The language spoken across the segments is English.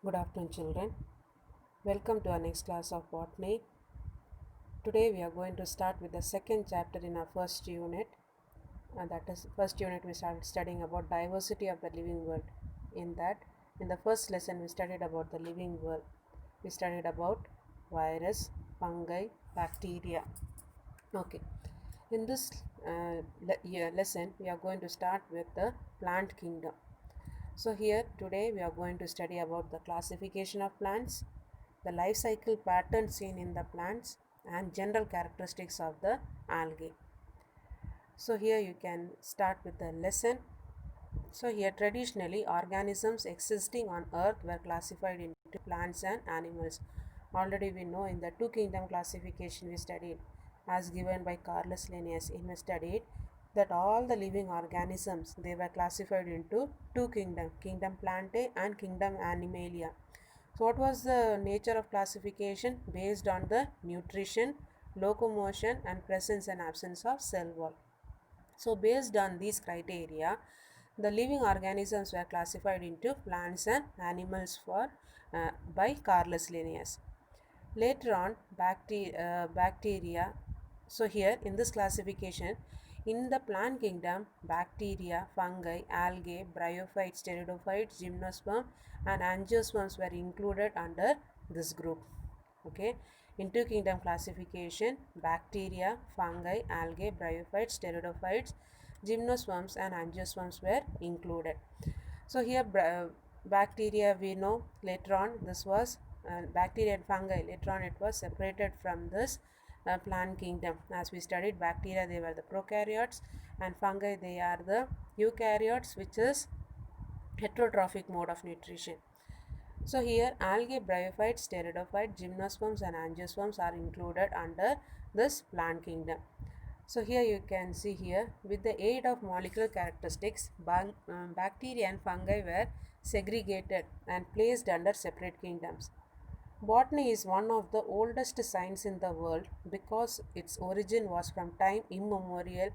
Good afternoon, children. Welcome to our next class of botany. Today we are going to start with the second chapter in our first unit. And that is first unit we started studying about diversity of the living world. In the first lesson we studied about the living world. We studied about virus, fungi, bacteria. Okay. In this lesson we are going to start with the plant kingdom. So here today we are going to study about the classification of plants, the life cycle pattern seen in the plants, and general characteristics of the algae. So here you can start with the lesson. So here traditionally organisms existing on earth were classified into plants and animals. Already we know in the two kingdom classification we studied as given by Carolus Linnaeus. He studied that all the living organisms they were classified into two kingdom, kingdom Plantae and kingdom Animalia. So what was the nature of classification? Based on the nutrition, locomotion and presence and absence of cell wall. So based on these criteria, the living organisms were classified into plants and animals by Carolus Linnaeus. Later on, bacteria. So here in this classification, in the plant kingdom, bacteria, fungi, algae, bryophytes, pteridophytes, gymnosperm and angiosperms were included under this group. Okay. In two kingdom classification, bacteria, fungi, algae, bryophytes, pteridophytes, gymnosperms and angiosperms were included. So here bacteria we know later on this was bacteria and fungi, later on it was separated from this plant kingdom. As we studied, bacteria they were the prokaryotes and fungi they are the eukaryotes, which is heterotrophic mode of nutrition. So here algae, bryophytes, pteridophytes, gymnosperms and angiosperms are included under this plant kingdom. So here you can see here with the aid of molecular characteristics, bacteria and fungi were segregated and placed under separate kingdoms. Botany is one of the oldest science in the world because its origin was from time immemorial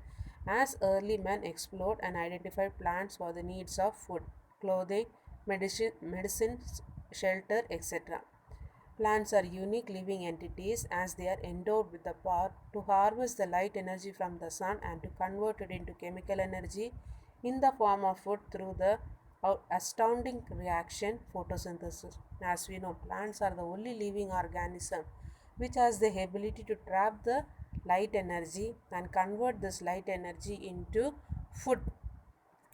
as early men explored and identified plants for the needs of food, clothing, medicine, shelter, etc. Plants are unique living entities as they are endowed with the power to harvest the light energy from the sun and to convert it into chemical energy in the form of food through the astounding reaction photosynthesis. As we know, plants are the only living organism which has the ability to trap the light energy and convert this light energy into food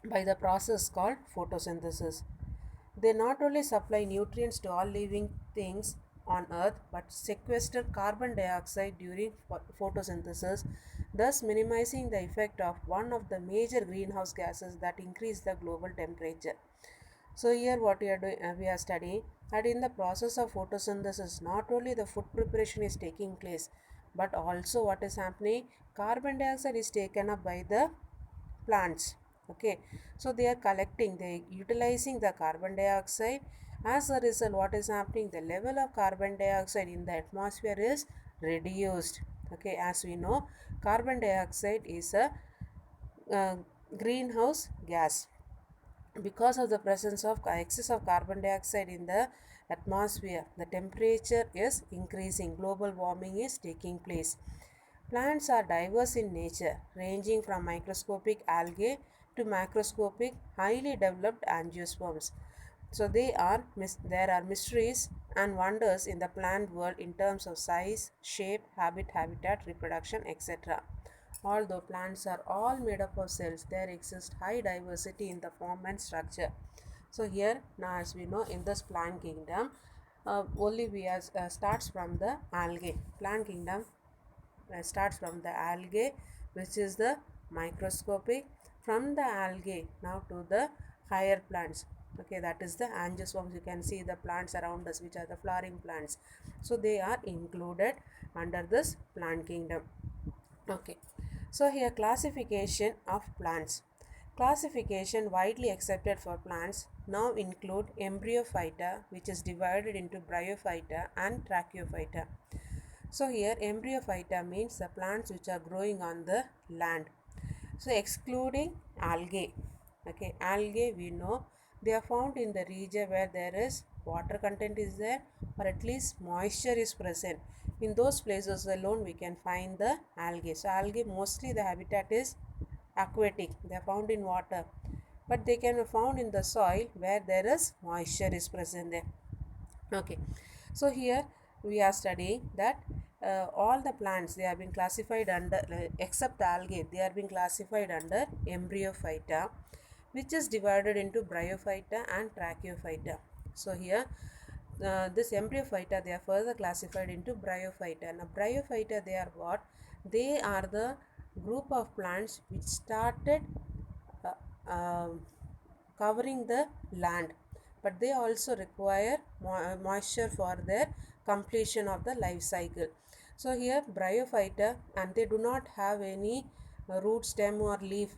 by the process called photosynthesis. They not only supply nutrients to all living things on earth but sequester carbon dioxide during photosynthesis, thus minimizing the effect of one of the major greenhouse gases that increase the global temperature. So here what we are studying that in the process of photosynthesis not only the food preparation is taking place but also what is happening, carbon dioxide is taken up by the plants. Okay, so they are collecting, they are utilizing the carbon dioxide. As a result, what is happening, the level of carbon dioxide in the atmosphere is reduced. Okay, as we know, carbon dioxide is a uh, greenhouse gas. Because of the presence of excess of carbon dioxide in the atmosphere, the temperature is increasing, global warming is taking place. Plants are diverse in nature, ranging from microscopic algae to macroscopic, highly developed angiosperms. So there are mysteries and wonders in the plant world in terms of size, shape, habitat, reproduction, etc. Although plants are all made up of cells, there exists high diversity in the form and structure. So here now as we know in this plant kingdom, only we starts from the algae. Plant kingdom starts from the algae, which is the microscopic. From the algae now to the higher plants. Okay, that is the angiosperms. You can see the plants around us, which are the flowering plants. So they are included under this plant kingdom. Okay, so here classification of plants. Classification widely accepted for plants now include embryophyta, which is divided into bryophyta and tracheophyta. So here embryophyta means the plants which are growing on the land. So excluding algae. Okay, algae we know They are found in the region where there is water content is there, or at least moisture is present. In those places alone we can find the algae. So algae, mostly the habitat is aquatic, they are found in water, but they can be found in the soil where there is moisture is present there. Okay, so here we are studying that all the plants, they have been classified under except the algae, they are being classified under embryophyta, which is divided into bryophyta and tracheophyta. So here this embryophyta, they are further classified into bryophyta. Now bryophyta, they are what? They are the group of plants which started covering the land, but they also require moisture for their completion of the life cycle. So here bryophyta, and they do not have any root, stem or leaf,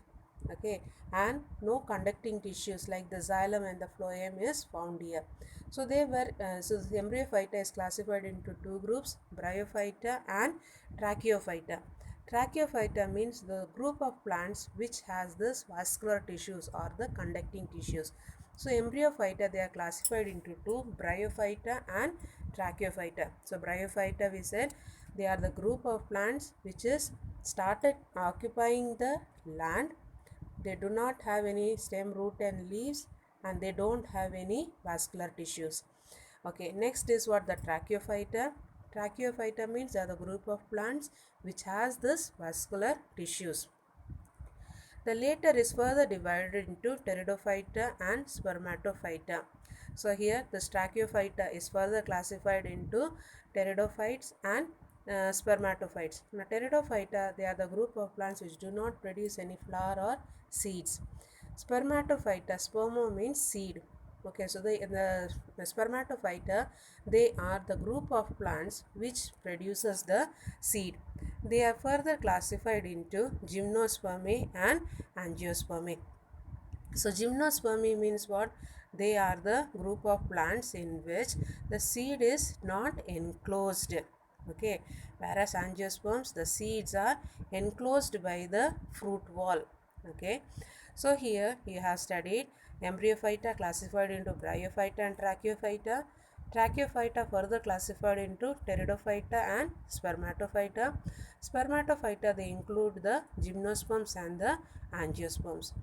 okay, and no conducting tissues like the xylem and the phloem is found here. So they were so the embryophyta is classified into two groups, bryophyta and tracheophyta. Tracheophyta means the group of plants which has this vascular tissues or the conducting tissues. So embryophyta, they are classified into two, bryophyta and tracheophyta. So bryophyta, we said, they are the group of plants which is started occupying the land. They do not have any stem, root and leaves, and they don't have any vascular tissues. Okay, next is what the tracheophyta. Tracheophyta means they are the group of plants which has this vascular tissues. The later is further divided into pteridophyta and spermatophyta. So here the tracheophyta is further classified into pteridophytes and spermatophytes. Now pteridophyta, they are the group of plants which do not produce any flower or seeds. Spermatophyta, spermo means seed. Okay, so the spermatophyta, they are the group of plants which produces the seed. They are further classified into gymnospermae and angiospermae. So gymnospermae means what? They are the group of plants in which the seed is not enclosed. Okay, whereas angiosperms, the seeds are enclosed by the fruit wall. Okay, so here you have studied embryophyta classified into bryophyta and tracheophyta. Tracheophyta further classified into pteridophyta and spermatophyta. Spermatophyta, they include the gymnosperms and the angiosperms.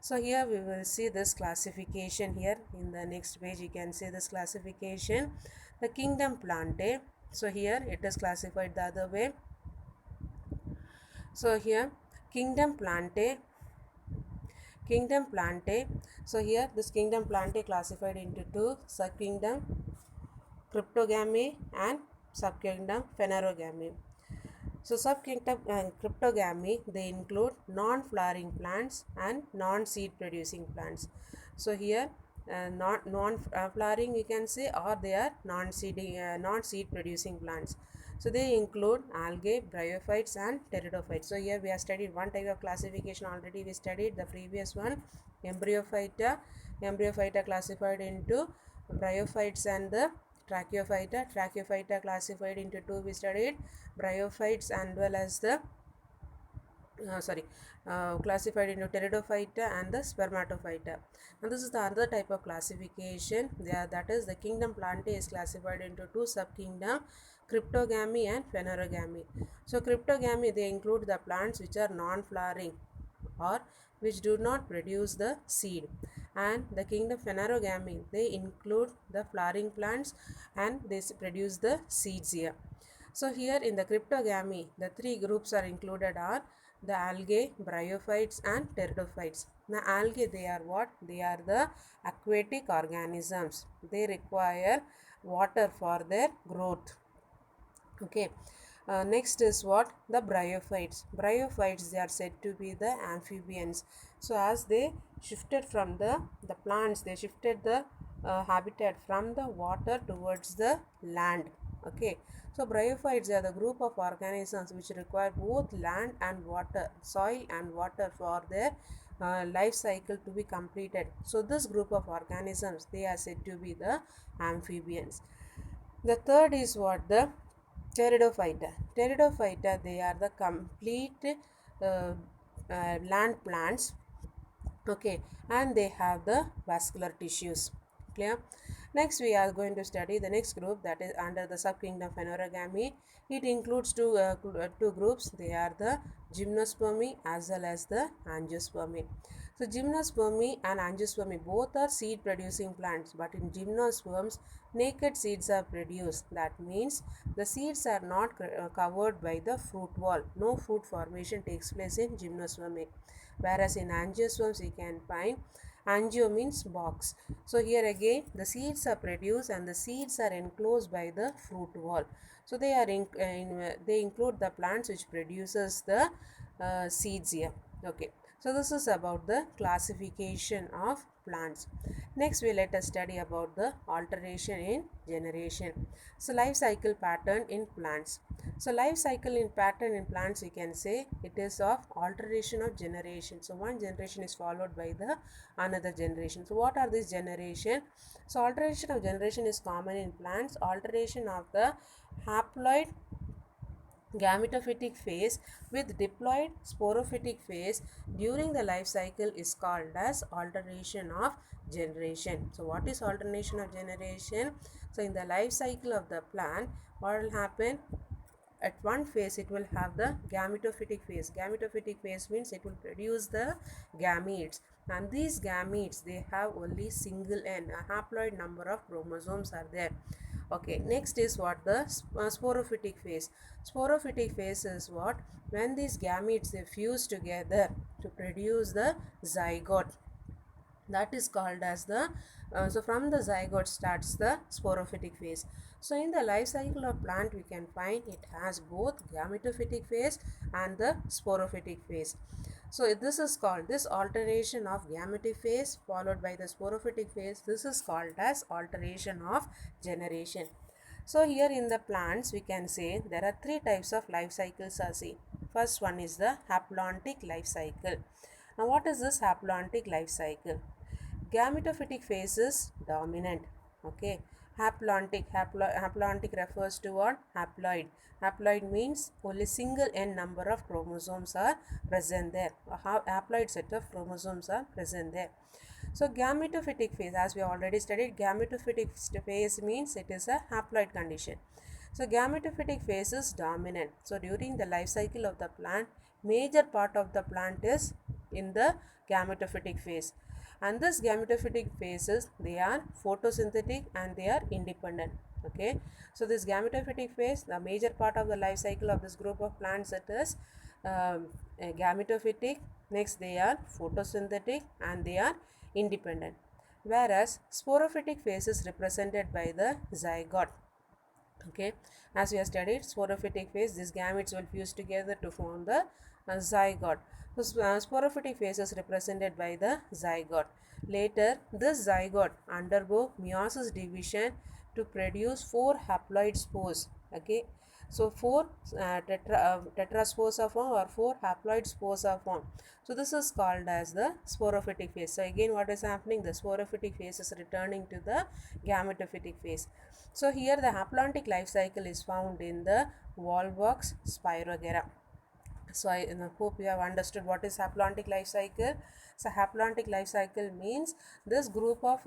So here we will see this classification. Here in the next page you can see this classification. The kingdom Plantae. So here it is classified the other way. So here kingdom Plantae. So here this kingdom Plantae classified into two: subkingdom Cryptogamy and subkingdom Phanerogamy. So subkingdom cryptogamy, they include non-flowering plants and non-seed producing plants. So here not non-flowering you can say, or they are non-seed producing plants. So they include algae, bryophytes and pteridophytes. So here we have studied one type of classification already. We studied the previous one, embryophyta. Embryophyta classified into bryophytes and the tracheophyta. Tracheophyta classified into two. We studied bryophytes and well as the classified into pteridophyta and the spermatophyta. Now this is the other type of classification. That is the kingdom Plantae is classified into two subkingdom, cryptogamy and phanerogamy. So cryptogamy, they include the plants which are non-flowering or which do not produce the seed, and the kingdom Phanerogamy, they include the flowering plants and they produce the seeds here. So here in the cryptogamy, the three groups are included are the algae, bryophytes and pteridophytes. The algae, they are what? They are the aquatic organisms. They require water for their growth. Okay. Next is what? The bryophytes. Bryophytes, they are said to be the amphibians. So as they shifted from the plants, they shifted the habitat from the water towards the land. Okay. So bryophytes are the group of organisms which require both land and water, soil and water for their life cycle to be completed. So this group of organisms, they are said to be the amphibians. The third is what? The pteridophyta. Pteridophyta, they are the complete land plants Okay, and they have the vascular tissues. Clear? Next we are going to study the next group, that is under the subkingdom phanerogamy. It includes two groups. They are the gymnospermy as well as the angiospermy. So gymnospermy and angiospermy both are seed producing plants, but in gymnosperms naked seeds are produced. That means the seeds are not covered by the fruit wall. No fruit formation takes place in gymnospermy, whereas in angiosperms we can find, angio means box. So here again the seeds are produced and the seeds are enclosed by the fruit wall. So they are they include the plants which produces the seeds here. Okay, so this is about the classification of plants. Next we let us study about the alteration in generation. So life cycle pattern in plants. So life cycle in pattern in plants, we can say it is of alteration of generation. So one generation is followed by the another generation. So what are these generation? So alteration of generation is common in plants. Alteration of the haploid gametophytic phase with diploid sporophytic phase during the life cycle is called as alternation of generation. So what is alternation of generation? So in the life cycle of the plant, what will happen? At one phase it will have the gametophytic phase. Gametophytic phase means it will produce the gametes, and these gametes they have only single N, a haploid number of chromosomes are there. Okay, next is what the sporophytic phase. Sporophytic phase is what? When these gametes they fuse together to produce the zygote, that is called as the so from the zygote starts the sporophytic phase. So in the life cycle of plant we can find it has both gametophytic phase and the sporophytic phase. So this is called, this alteration of gametic phase followed by the sporophytic phase, this is called as alteration of generation. So here in the plants we can say there are three types of life cycles are seen. First one is the haplontic life cycle. Now what is this haplontic life cycle? Gametophytic phase is dominant. Okay. Haplontic refers to what? Haploid. Haploid means only single N number of chromosomes are present there. A haploid set of chromosomes are present there. So gametophytic phase, as we already studied, gametophytic phase means it is a haploid condition. So gametophytic phase is dominant. So during the life cycle of the plant, major part of the plant is in the gametophytic phase. And this gametophytic phases, they are photosynthetic and they are independent. Okay. So this gametophytic phase, the major part of the life cycle of this group of plants, it is gametophytic. Next they are photosynthetic and they are independent. Whereas sporophytic phase is represented by the zygote. Okay, as we have studied sporophytic phase, these gametes will fuse together to form the zygote. So sporophytic phase is represented by the zygote. Later this zygote undergo meiosis division to produce 4 haploid spores. Okay, so 4 tetraspores are formed or 4 haploid spores are formed. So this is called as the sporophytic phase. So again what is happening? The sporophytic phase is returning to the gametophytic phase. So here the haplontic life cycle is found in the Volvox Spirogera. So I hope you have understood what is haplontic life cycle. So haplontic life cycle means this group of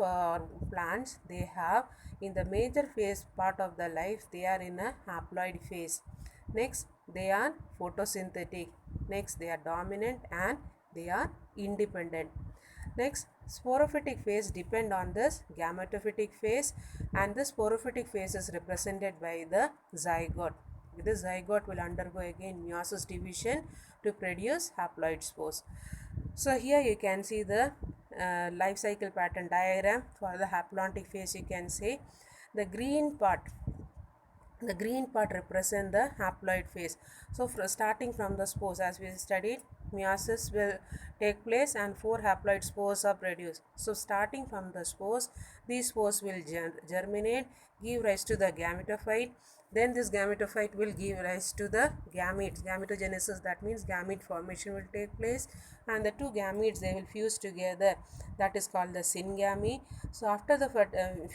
plants, they have in the major phase part of the life, they are in a haploid phase. Next they are photosynthetic. Next they are dominant and they are independent. Next, sporophytic phase depend on this gametophytic phase, and this sporophytic phase is represented by the zygote. This zygote will undergo again meiosis division to produce haploid spores. So here you can see the life cycle pattern diagram for the haplontic phase. You can say the green part represent the haploid phase. So starting from the spores, as we studied, meiosis will take place and 4 haploid spores are produced. So starting from the spores, these spores will germinate, give rise to the gametophyte. Then this gametophyte will give rise to the gametes. Gametogenesis, that means gamete formation will take place, and the two gametes they will fuse together. That is called the syngamy. So after the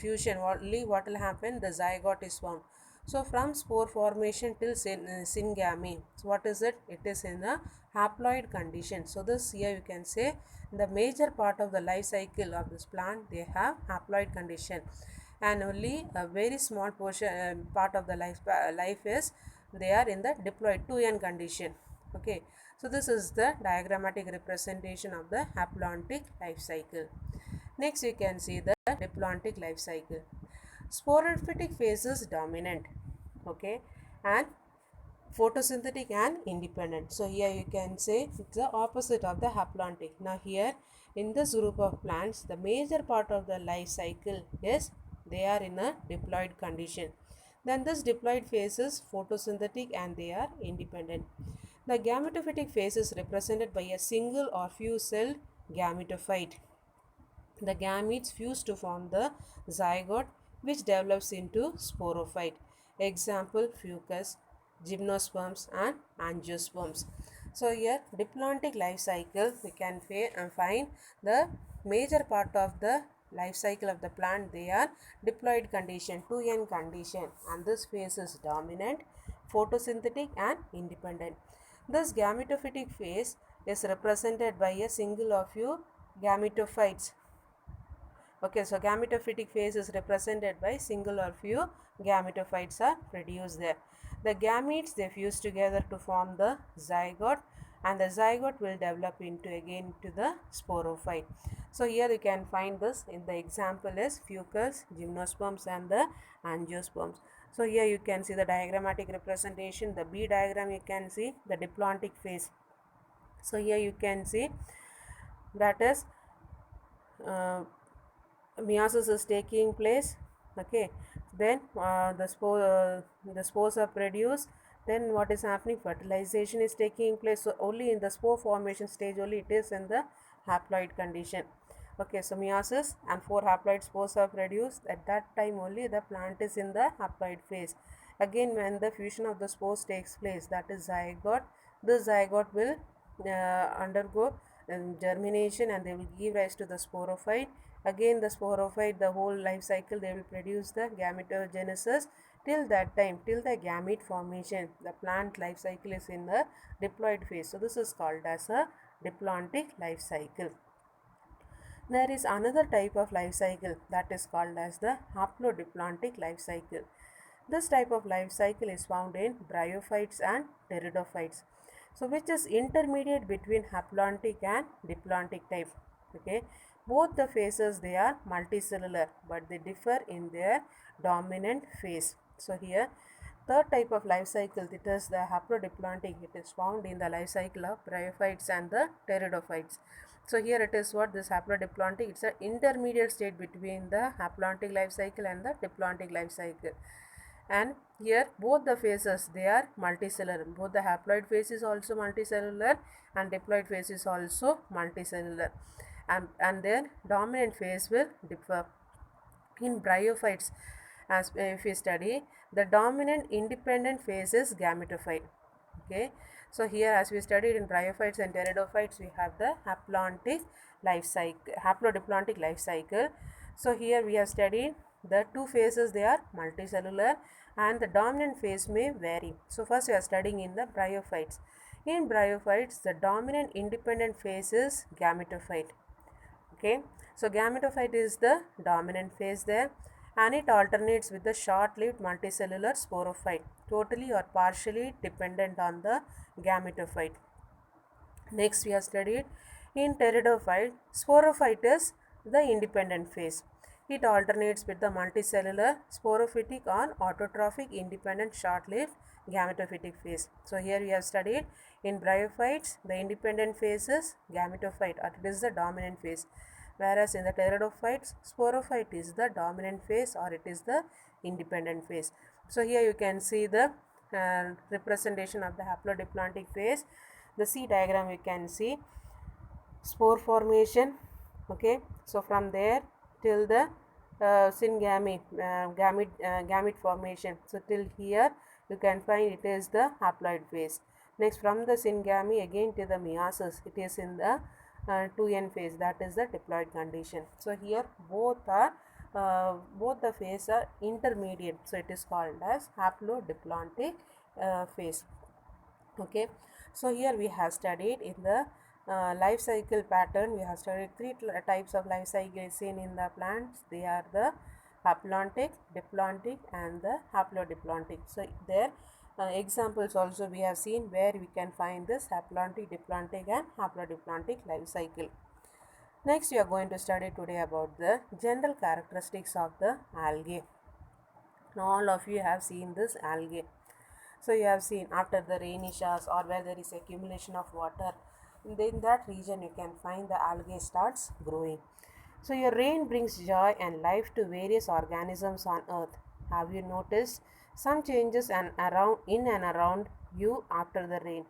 fusion, what will happen? The zygote is formed. So from spore formation till syngamy, so what is it? It is in a haploid condition. So this here you can say the major part of the life cycle of this plant, they have haploid condition, and only a very small portion part of the life is they are in the diploid 2n condition. Okay, so this is the diagrammatic representation of the haplontic life cycle. Next you can see the diplontic life cycle. Sporophytic phase is dominant, okay, and photosynthetic and independent. So here you can say it's the opposite of the haplontic. Now here in this group of plants, the major part of the life cycle is they are in a diploid condition. Then this diploid phase is photosynthetic and they are independent. The gametophytic phase is represented by a single or few celled gametophyte. The gametes fuse to form the zygote, which develops into sporophyte. Example, fucus, gymnosperms and angiosperms. So here diplontic life cycle, we can find the major part of the life cycle of the plant, they are diploid condition, 2n condition, and this phase is dominant, photosynthetic and independent. This gametophytic phase is represented by a single or few gametophytes. Okay, so gametophytic phase is represented by single or few gametophytes are produced there. The gametes, they fuse together to form the zygote, and the zygote will develop into again to the sporophyte. So here you can find this in the example is fucus, gymnosperms and the angiosperms. So here you can see the diagrammatic representation. The B diagram you can see the diplontic phase. So here you can see that is meiosis is taking place. Okay, then the spores are produced. Then what is happening? Fertilization is taking place. So only in the spore formation stage only it is in the haploid condition. Okay, so meiosis and 4 haploid spores are produced. At that time only the plant is in the haploid phase. Again, when the fusion of the spores takes place, that is zygote, this zygote will undergo germination and they will give rise to the sporophyte. Again the sporophyte, the whole life cycle, they will produce the gametogenesis. Till that time, till the gamete formation, the plant life cycle is in the diploid phase. So this is called as a diplontic life cycle. There is another type of life cycle that is called as the haplodiplontic life cycle. This type of life cycle is found in bryophytes and pteridophytes. So which is intermediate between haplontic and diplontic type. Okay, both the phases, they are multicellular, but they differ in their dominant phase. So here third type of life cycle, it is the haplodiplontic. It is found in the life cycle of bryophytes and the pteridophytes. So here it is what this haplodiplontic, it's an intermediate state between the haplontic life cycle and the diplontic life cycle. And here both the phases, they are multicellular. Both the haploid phase is also multicellular and diploid phase is also multicellular, and their dominant phase will differ. In bryophytes, as if we study, the dominant independent phase is gametophyte. Okay, so here as we studied in bryophytes and pteridophytes, we have the haplontic life cycle, haplodiplontic life cycle. So here we have studied the two phases, they are multicellular and the dominant phase may vary. So first we are studying in the bryophytes. In bryophytes, the dominant independent phase is gametophyte. Okay, so gametophyte is the dominant phase there, and it alternates with the short-lived multicellular sporophyte, totally or partially dependent on the gametophyte. Next we have studied in pteridophyte, sporophyte is the independent phase. It alternates with the multicellular sporophytic or autotrophic independent short-lived gametophytic phase. So here we have studied in bryophytes, the independent phase is gametophyte, or it is the dominant phase, whereas in the pteridophytes, sporophyte is the dominant phase or it is the independent phase. So here you can see the representation of the haplodiplontic phase. The C diagram you can see spore formation. Okay, so from there till the syngamy, gamete formation. So till here you can find it is the haploid phase. Next from the syngamy again to the meiosis, it is in the 2n phase, that is the diploid condition. So here both are both the phase are intermediate, so it is called as haplodiploidic phase. Okay, so here we have studied in the life cycle pattern. We have studied three types of life cycle seen in the plants. They are the haplontic, diplontic, and the haplodiploidic. So there examples also we have seen where we can find this haplontic, diplontic, and haplodiploidic life cycle. Next, we are going to study today about the general characteristics of the algae. Now, all of you have seen this algae. So you have seen after the rainy showers or where there is accumulation of water, in that region you can find the algae starts growing. So your rain brings joy and life to various organisms on earth. Have you noticed some changes in and around you after the rain?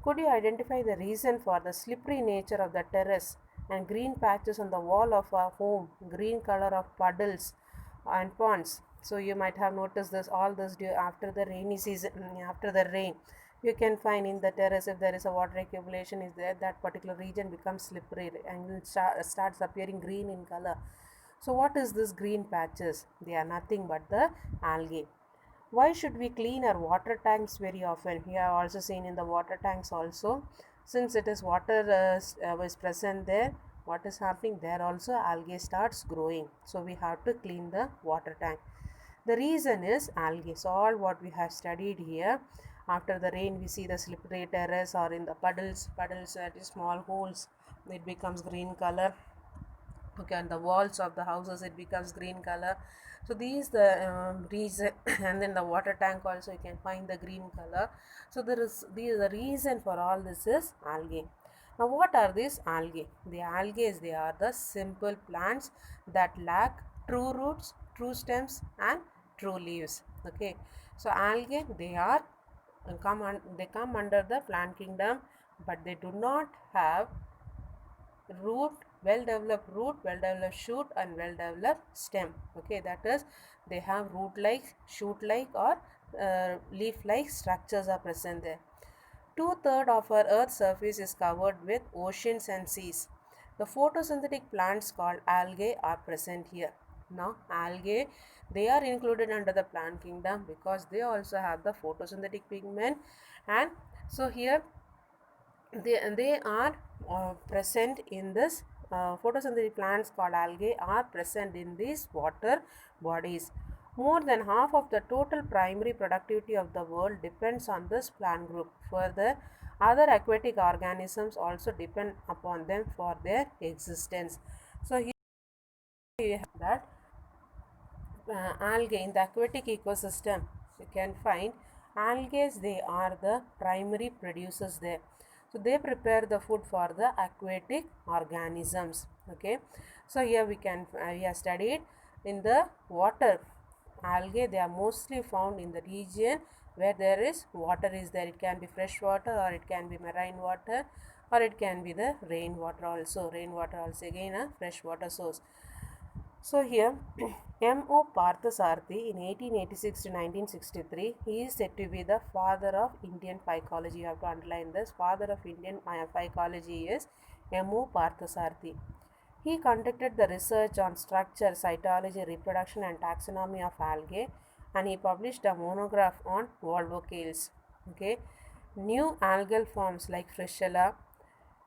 Could you identify the reason for the slippery nature of the terrace and green patches on the wall of our home, green color of puddles and ponds? So you might have noticed this all this after the rainy season, after the rain. You can find in the terrace if there is a water accumulation is there, that particular region becomes slippery and it starts appearing green in color. So what is this green patches? They are nothing but the algae. Why should we clean our water tanks very often? We have also seen in the water tanks also, since it is water was present there, what is happening there also algae starts growing. So we have to clean the water tank. The reason is algae. So all what we have studied here, after the rain we see the slippery terrace or in the puddles that is small holes, it becomes green color. Okay, on the walls of the houses it becomes green color. So these the reason and then the water tank also you can find the green color. So the reason for all this is algae. Now what are these algae? The algae, they are the simple plants that lack true roots, true stems, and true leaves. Okay, so algae, they come under the plant kingdom, but they do not have root, well developed root, well developed shoot, and well developed stem. Okay, that is, they have root like, shoot like, or leaf like structures are present there. Two-thirds of our earth's surface is covered with oceans and seas. The photosynthetic plants called algae are present here. Now algae, they are included under the plant kingdom because they also have the photosynthetic pigment, and so here they are present in this photosynthetic plants called algae are present in these water bodies. More than half of the total primary productivity of the world depends on this plant group. Further, other aquatic organisms also depend upon them for their existence. So here you have that algae in the aquatic ecosystem. You can find algae, they are the primary producers there. So they prepare the food for the aquatic organisms. Okay, so here we have studied in the water algae, they are mostly found in the region where there is water is there. It can be fresh water or it can be marine water or it can be the rainwater also. Rainwater also again a fresh water source. So here M.O. Parthasarathy in 1886 to 1963, he is said to be the father of Indian phycology. You have to underline this. Father of Indian phycology is M.O. Parthasarathy. He conducted the research on structure, cytology, reproduction and taxonomy of algae, and he published a monograph on volvocales. Okay, new algal forms like Frischella,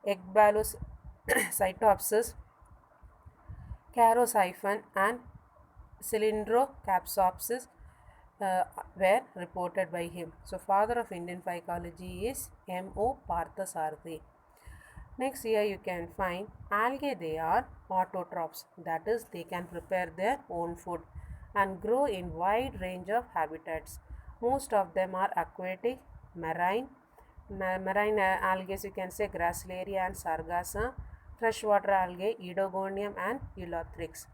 Ecbalocytopsis, Charosyphon and Cylindrocapsopsis were reported by him. So, father of Indian phycology is M.O. Parthasarathy. Next, here you can find algae, they are autotrophs, that is, they can prepare their own food and grow in wide range of habitats. Most of them are aquatic, marine algae, you can say Gracilaria and Sargasso, freshwater algae, Edogonium and Eleutheryx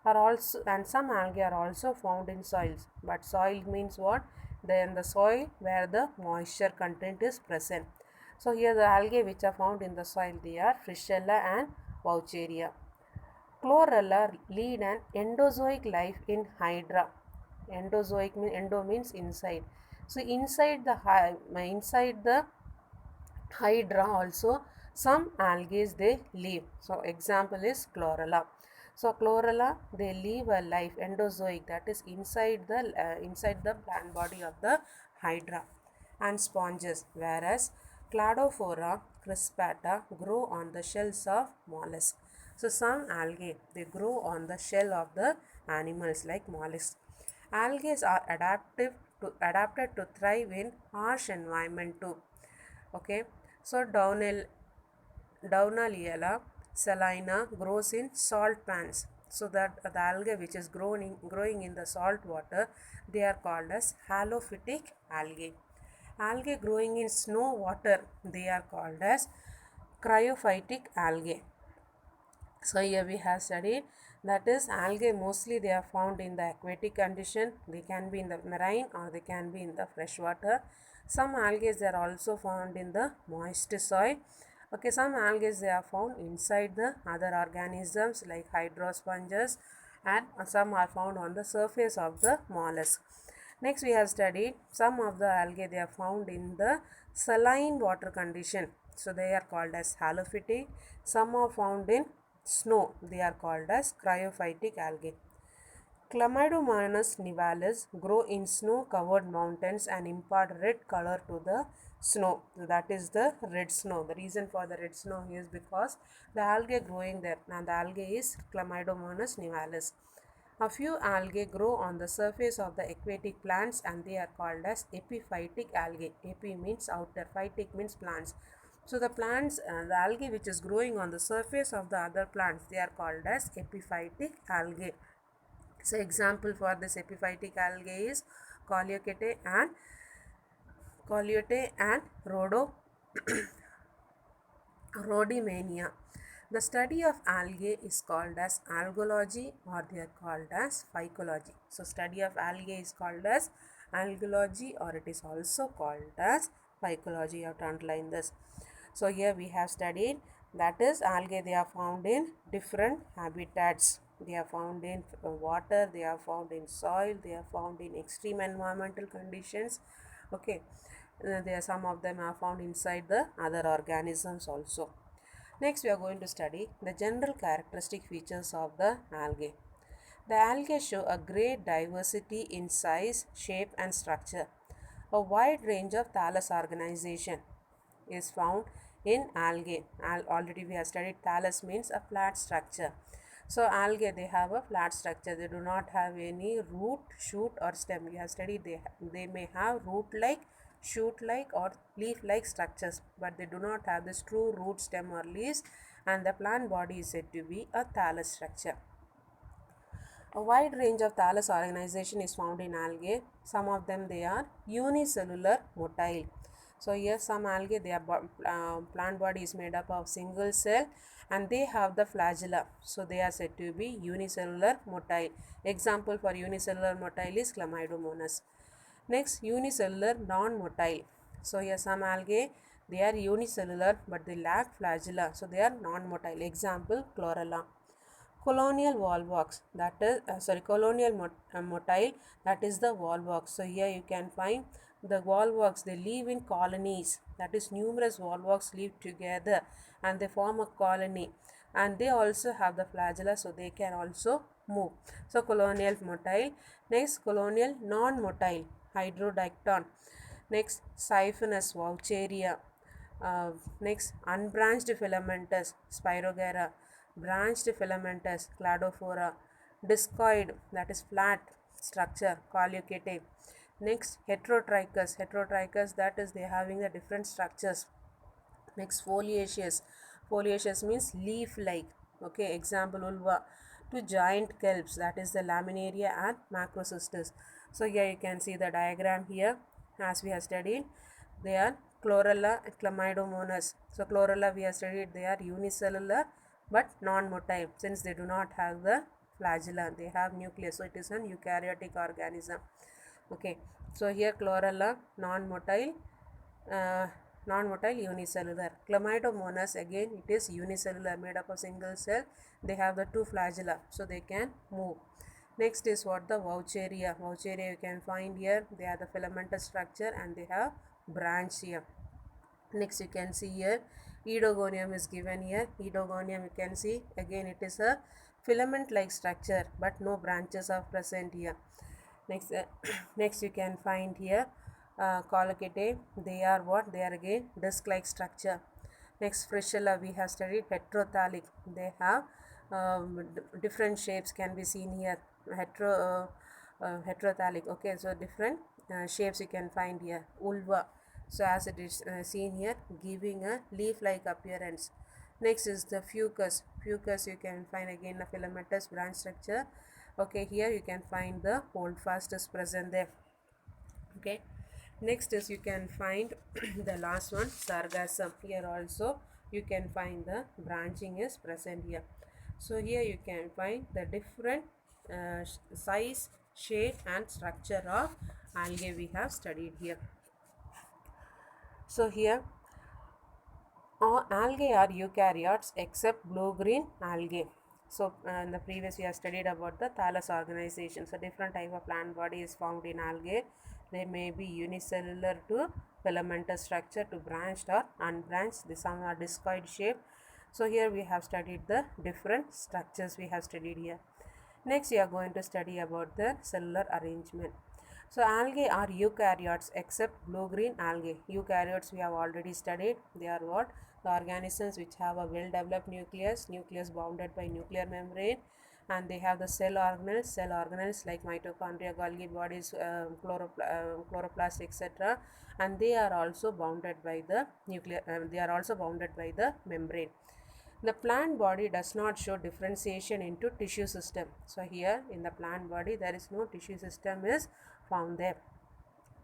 are also, and some algae are also found in soils. But soil means what? Then the soil where the moisture content is present. So here the algae which are found in the soil, they are Frischella and Vaucheria. Chlorella lead an endozoic life in hydra. Endozoic means endo means inside. So inside the hydra also some algae they live. So example is chlorella. So chlorella, they live a life endozoic, that is inside the plant body of the hydra and sponges, whereas Cladophora crispata grow on the shells of mollusks. So some algae, they grow on the shell of the animals like mollusks. Algae are adapted to thrive in harsh environment too. Okay, so Downaliella salina grows in salt pans. So that the algae which is growing in the salt water, they are called as halophytic algae. Algae growing in snow water, they are called as cryophytic algae. So here we have studied, that is algae mostly they are found in the aquatic condition. They can be in the marine or they can be in the fresh water. Some algae they are also found in the moist soil. Okay, some algae they are found inside the other organisms like hydrosponges, and some are found on the surface of the mollusk. Next we have studied some of the algae they are found in the saline water condition. So they are called as halophytic. Some are found in snow. They are called as cryophytic algae. Chlamydomonas nivalis grow in snow-covered mountains and impart red color to the snow. That is the red snow. The reason for the red snow is because the algae growing there, and the algae is Chlamydomonas nivalis. A few algae grow on the surface of the aquatic plants and they are called as epiphytic algae. Epi means outer, phytic means plants. So the plants, the algae which is growing on the surface of the other plants, they are called as epiphytic algae. So example for this epiphytic algae is Coleuta and Rhodymania. The study of algae is called as algology or they are called as phycology. So study of algae is called as algology or it is also called as phycology. You have to underline this. So here we have studied, that is algae they are found in different habitats. They are found in water, they are found in soil, they are found in extreme environmental conditions. Okay, some of them are found inside the other organisms also. Next we are going to study the general characteristic features of the algae. The algae show a great diversity in size, shape and structure. A wide range of thallus organization is found in algae. Already we have studied thallus means a flat structure. So algae they have a flat structure. They do not have any root, shoot or stem. We have studied they may have root-like, shoot-like or leaf-like structures, but they do not have this true root, stem or leaves, and the plant body is said to be a thallus structure. A wide range of thallus organization is found in algae. Some of them they are unicellular motile. So here some algae, their plant body is made up of single cell and they have the flagella. So they are said to be unicellular motile. Example for unicellular motile is Chlamydomonas. Next, unicellular non-motile. So here some algae, they are unicellular but they lack flagella. So they are non-motile. Example, Chlorella. Colonial volvox, that is motile, that is the volvox. So here you can find the volvox, they live in colonies, that is numerous volvox live together and they form a colony, and they also have the flagella, so they can also move. So colonial motile. Next, colonial non-motile, Hydrodicton. Next, Siphonous Vaucheria. Next, unbranched filamentous, Spirogyra. Branched filamentous, Cladophora. Discoid, that is flat structure, Coleucate. Next, heterotrichous, that is they having the different structures. Next, foliaceous means leaf like. Okay, example, ulva. To giant kelps, that is the laminaria and macrocystis. So here you can see the diagram here as we have studied. They are Chlorella and Chlamydomonas. So Chlorella we have studied, they are unicellular but non-motile since they do not have the flagella. They have nucleus, so it is an eukaryotic organism. Okay, so here Chlorella non-motile, unicellular. Chlamydomonas again it is unicellular, made up of single cell. They have the two flagella, so they can move. Next is what the Vaucheria. Vaucheria you can find here. They are the filamentous structure and they have branch here. Next you can see here Oedogonium is given here. Oedogonium you can see again it is a filament-like structure, but no branches are present here. Next, next you can find here collicate. They are what? They are again disc-like structure. Next, Frishella we have studied heterothallic. They have different shapes can be seen here. Heterothallic. Okay, so different shapes you can find here. Ulva. So as it is seen here, giving a leaf-like appearance. Next is the fucus. Fucus you can find again a filamentous branch structure. Okay, here you can find the holdfast is present there. Okay, next is you can find the last one, sargassum. Here also you can find the branching is present here. So here you can find the different size, shape and structure of algae we have studied here. So here all algae are eukaryotes except blue-green algae. So in the previous we have studied about the thallus organization. So different type of plant body is found in algae. They may be unicellular to filamentous structure to branched or unbranched. Some are discoid shape. So here we have studied the different structures we have studied here. Next we are going to study about the cellular arrangement. So algae are eukaryotes except blue-green algae. Eukaryotes we have already studied. They are what? The organisms which have a well-developed nucleus bounded by nuclear membrane, and they have the cell organelles like mitochondria, Golgi bodies, chloroplast, etc. And they are also bounded by the they are also bounded by the membrane. The plant body does not show differentiation into tissue system. So here in the plant body there is no tissue system is found there.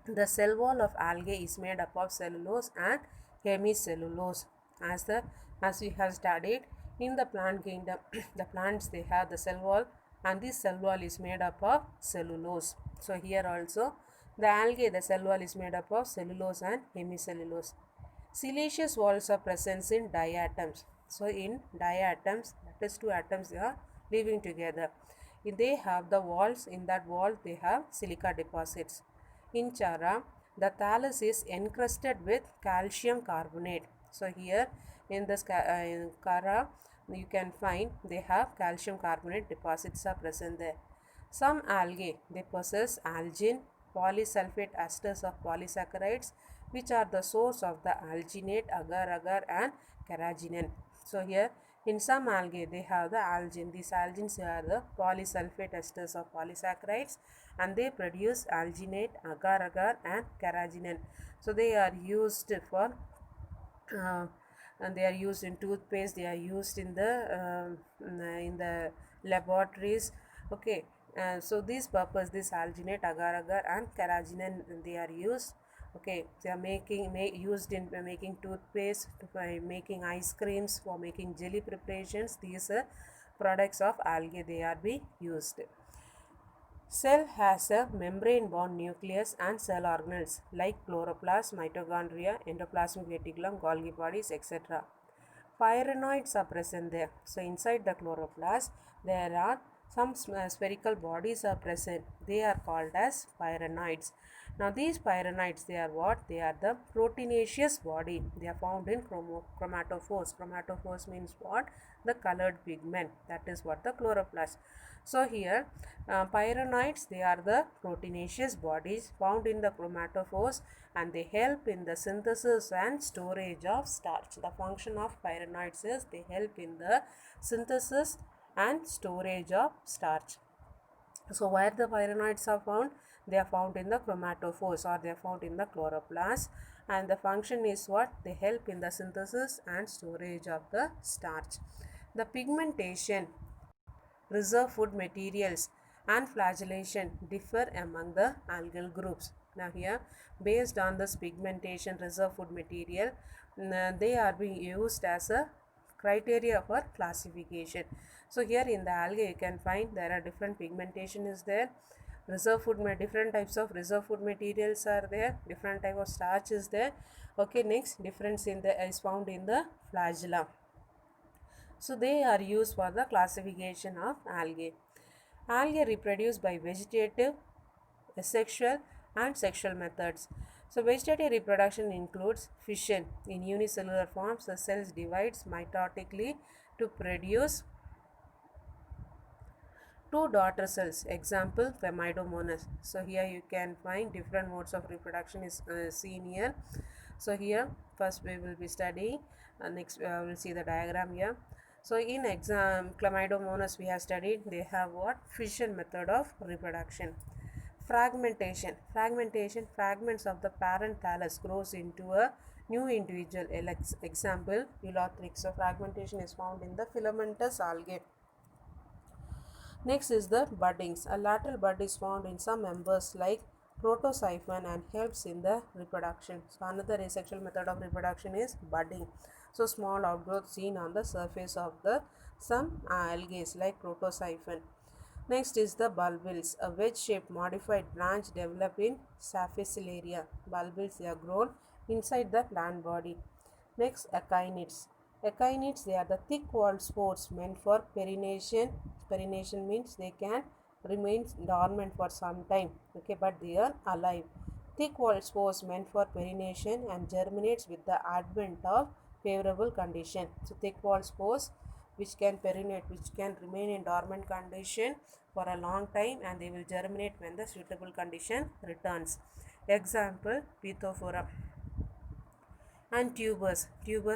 The cell wall of algae is made up of cellulose and hemicellulose. As we have studied in the plant kingdom, the plants they have the cell wall, and this cell wall is made up of cellulose. So here also the algae, the cell wall is made up of cellulose and hemicellulose. Siliceous walls are present in diatoms. So in diatoms, that is two atoms they are living together. If they have the walls, in that wall they have silica deposits. In Chara, the thallus is encrusted with calcium carbonate. So here in this in Chara, you can find they have calcium carbonate deposits are present there. Some algae, they possess algin, polysulfate esters of polysaccharides, which are the source of the alginate, agar-agar and carrageenan. So here in some algae they have the algin. These algins are the polysulfate esters of polysaccharides, and they produce alginate, agar-agar and carrageenan. So they are used for and they are used in toothpaste, they are used in the laboratories. Okay, so this purpose, this alginate, agar-agar and carrageenan, they are used. Okay, they are used in making toothpaste, by making ice creams, for making jelly preparations. These products of algae they are being used. Cell has a membrane-bound nucleus and cell organelles like chloroplast, mitochondria, endoplasmic reticulum, Golgi bodies, etc. Pyrenoids are present there. So inside the chloroplast there are some spherical bodies are present. They are called as pyrenoids. Now these pyrenoids, they are what? They are the proteinaceous body. They are found in chromatophores. Chromatophores means what? The colored pigment. That is what the chloroplast. So here pyrenoids, they are the proteinaceous bodies found in the chromatophores, and they help in the synthesis and storage of starch. The function of pyrenoids is they help in the synthesis and storage of starch. So where the pyrenoids are found? They are found in the chromatophores, or they are found in the chloroplast, and the function is what? They help in the synthesis and storage of the starch. The pigmentation, reserve food materials and flagellation differ among the algal groups. Now here, based on this pigmentation, reserve food material, they are being used as a criteria for classification. So here in the algae you can find there are different pigmentation is there. Reserve food, different types of reserve food materials are there. Different type of starch is there. Okay, next difference in the is found in the flagella. So they are used for the classification of algae. Algae reproduce by vegetative, asexual and sexual methods. So vegetative reproduction includes fission. In unicellular forms, the cells divides mitotically to produce Two daughter cells, example chlamydomonas. So here you can find different modes of reproduction is seen here. So here first we will be studying, next we will see the diagram here. So in exam chlamydomonas we have studied, they have what? Fission method of reproduction. Fragmentation. Fragments of the parent thallus grows into a new individual. Example Eulothrix. So fragmentation is found in the filamentous algae. Next is the buddings. A lateral bud is found in some members like protosiphon and helps in the reproduction. So another asexual method of reproduction is budding. So small outgrowth seen on the surface of the some algae like protosiphon. Next is the bulbils, a wedge-shaped modified branch developed in Sapphicillaria. Bulbils are grown inside the plant body. Next, echinids. Echinids, they are the thick-walled spores meant for perennation. Perennation means they can remain dormant for some time, okay, but they are alive. Thick-walled spores meant for perennation and germinates with the advent of favorable condition. So, thick-walled spores which can perennate, which can remain in dormant condition for a long time, and they will germinate when the suitable condition returns. Example, Phytophthora. And tubers,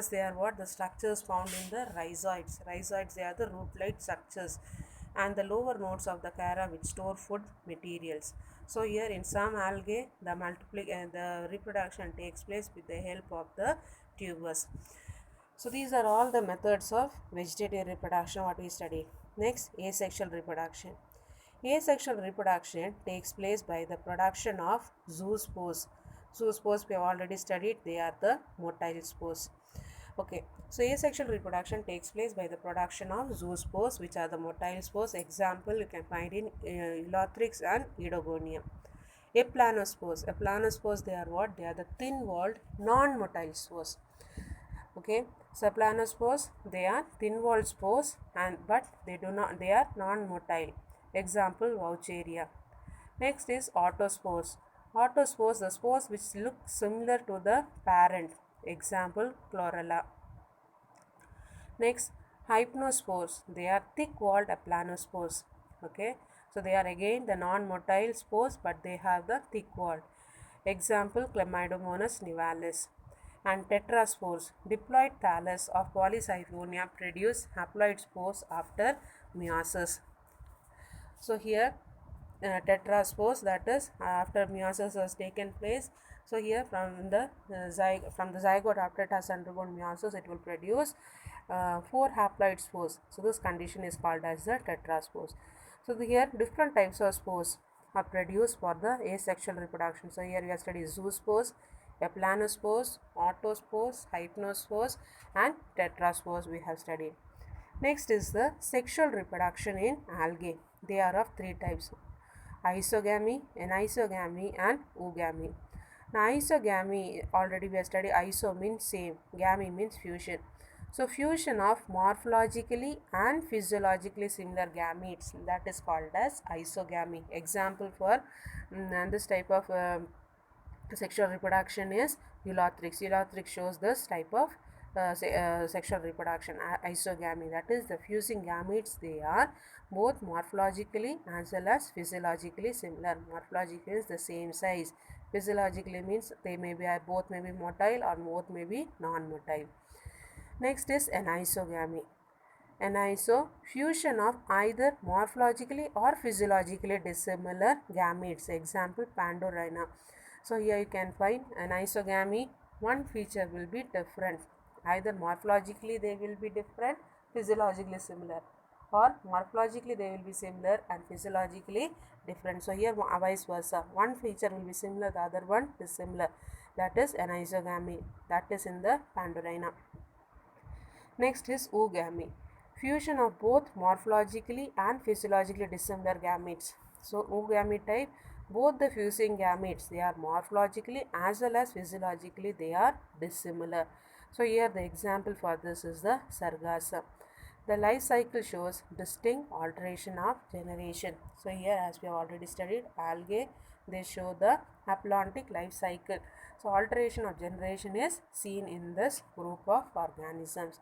they are what? The structures found in the rhizoids, they are the root-like structures, and the lower nodes of the chara which store food materials. So here in some algae the reproduction takes place with the help of the tubers. So these are all the methods of vegetative reproduction what we study. Next, asexual reproduction. Asexual reproduction takes place by the production of zoospores. Zoospores we have already studied, they are the motile spores. Okay, so asexual reproduction takes place by the production of zoospores, which are the motile spores. Example you can find in Eulothrix and Edogonium. Aplanospores, they are what? They are the thin-walled non-motile spores. Okay, so aplanospores, they are thin-walled spores, but they are non-motile. Example Vaucheria. Next is autospores. Autospores, the spores which look similar to the parent. Example Chlorella. Next, hypnospores. They are thick-walled aplanospores. Okay, so they are again the non-motile spores, but they have the thick-walled. Example Chlamydomonas nivalis. And tetraspores. Diploid thallus of Polysiphonia produce haploid spores after meiosis. So here tetraspores, that is after meiosis has taken place. So here from the zygote, after it has undergone meiosis, it will produce 4 haploid spores. So this condition is called as the tetraspores. So here different types of spores are produced for the asexual reproduction. So here we have studied zoospores, aplanospores, autospores, hypnospores, and tetraspores we have studied. Next is the sexual reproduction in algae. They are of 3 types: isogamy, anisogamy, and oogamy. Now isogamy, already we have studied. Iso means same, gamy means fusion. So fusion of morphologically and physiologically similar gametes, that is called as isogamy. Example for this type of sexual reproduction is Eulothrix. Eulothrix shows this type of sexual reproduction, isogamy, that is the fusing gametes. They are both morphologically as well as physiologically similar. Morphologically is the same size, physiologically means they may be both may be motile or both may be non-motile. Next is anisogamy. Aniso, fusion of either morphologically or physiologically dissimilar gametes. Example Pandorina. So here you can find anisogamy. One feature will be different. Either morphologically they will be different, physiologically similar, or morphologically they will be similar and physiologically different. So here vice versa. One feature will be similar, the other one is similar. That is anisogamy. That is in the Pandorina. Next is oogamy. Fusion of both morphologically and physiologically dissimilar gametes. So oogamy type, both the fusing gametes, they are morphologically as well as physiologically they are dissimilar. So here the example for this is the Sargassum. The life cycle shows distinct alteration of generation. So here, as we have already studied, algae, they show the haplontic life cycle. So alteration of generation is seen in this group of organisms.